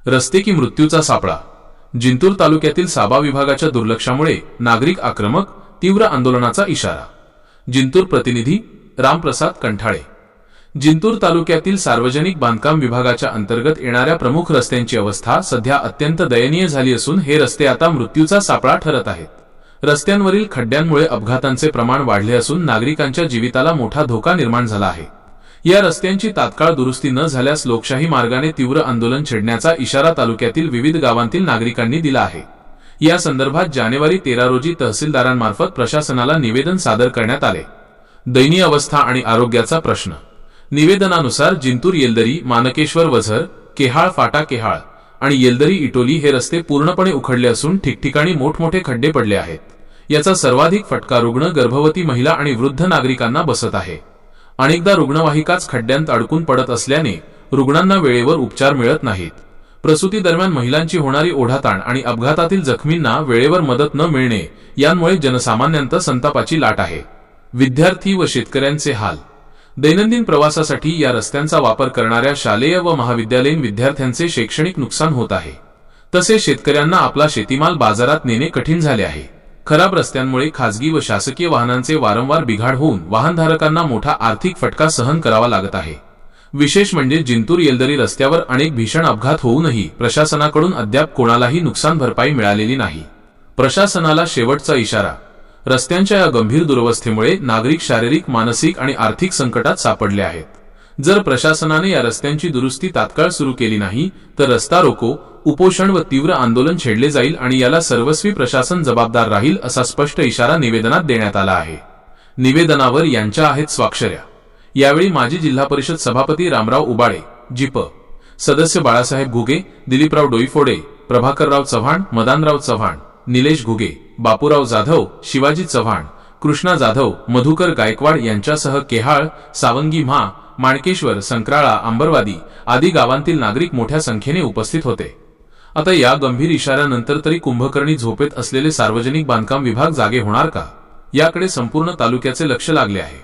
रस्ते की मृत्यूचा सापळा। जिंतूर तालुक्यातील साबा विभागाच्या दुर्लक्षामुळे नागरिक आक्रमक, तीव्र आंदोलनाचा इशारा। जिंतूर प्रतिनिधी रामप्रसाद कंठाळे। जिंतूर तालुक्यातील सार्वजनिक बांधकाम विभागाच्या अंतर्गत येणाऱ्या प्रमुख रस्त्यांची अवस्था सध्या अत्यंत दयनीय झाली असून हे रस्ते आता मृत्यूचा सापळा ठरत आहेत। रस्त्यांवरील खड्ड्यांमुळे अपघातांचे प्रमाण वाढले असून नागरिकांच्या जीविताला मोठा धोका निर्माण झाला आहे। या रस्त्यांची तात्काळ दुरुस्ती न झाल्यास लोकशाही मार्गाने तीव्र आंदोलन छेडण्याचा इशारा तालुक्यातील विविध गावांतील नागरिकांनी दिला आहे। या संदर्भात जानेवारी 13 रोजी तहसीलदारांमार्फत प्रशासनाला निवेदन सादर करण्यात आले। दयनीय अवस्था आणि आरोग्याचा प्रश्न। निवेदनानुसार जिंतूर येलदरी मानकेश्वर वझर केहाळ फाटा केहाळ आणि येलदरी इटोली हे रस्ते पूर्णपणे उखडले असून ठिकठिकाणी मोठमोठे खड्डे पडले आहेत। याचा सर्वाधिक फटका रुग्ण, गर्भवती महिला आणि वृद्ध नागरिकांना बसत आहे। अनेकदा रुग्णवाहिकाच खड्ड्यांत अडकून पडत असल्याने रुग्णांना वेळेवर उपचार मिळत नाहीत। प्रसूती दरम्यान महिलांची होणारी ओढाताण आणि अपघातातील जखमींना वेळेवर मदत न मिळणे यांमुळे जनसामान्यांत संतापाची लाट आहे। विद्यार्थी व शेतकऱ्यांचे हाल। दैनंदिन प्रवासासाठी या रस्त्यांचा वापर करणाऱ्या शालेय व महाविद्यालयीन विद्यार्थ्यांचे शैक्षणिक नुकसान होत आहे। तसेच शेतकऱ्यांना आपला शेतीमाल बाजारात नेणे कठीण झाले आहे। खराब रस्त्यांमुळे खासगी व शासकीय वाहनांचे वारंवार बिघाड होऊन वाहनधारकांना मोठा आर्थिक फटका सहन करावा लागत आहे। विशेष म्हणजे जिंतूर येलदरी रस्त्यावर अनेक भीषण अपघात होऊनही प्रशासनाकडून अद्याप कोणालाही नुकसान भरपाई मिळालेली नाही। प्रशासनाला शेवटचा इशारा। रस्त्यांच्या या गंभीर दुरवस्थेमुळे नागरिक शारीरिक, मानसिक आणि आर्थिक संकटात सापडले आहेत। जर प्रशासनाने या रस्त्यांची दुरुस्ती तात्काळ सुरू केली नाही तर रस्ता रोको, उपोषण व तीव्र आंदोलन छेडले जाईल आणि याला सर्वस्वी प्रशासन जबाबदार राहील असा स्पष्ट इशारा निवेदनात देण्यात आला आहे। निवेदनावर यांच्या आहेत स्वाक्षऱ्या। यावेळी माजी जिल्हा परिषद सभापती रामराव उबाळे, जिप सदस्य बाळासाहेब घुगे, दिलीपराव डोईफोडे, प्रभाकरराव चव्हाण, मदानराव चव्हाण, निलेश घुगे, बापूराव जाधव, शिवाजी चव्हाण, कृष्णा जाधव, मधुकर गायकवाड यांच्यासह केहाळ, सावंगी म्हा, माणकेश्वर, संक्राळा, आंबरवादी आदी गावांतील नागरिक मोठ्या संख्येने उपस्थित होते। आता या गंभीर इशाऱ्यानंतर तरी कुंभकर्णी झोपेत असलेले सार्वजनिक बांधकाम विभाग जागे होणार का, याकडे संपूर्ण तालुक्याचे लक्ष लागले आहे।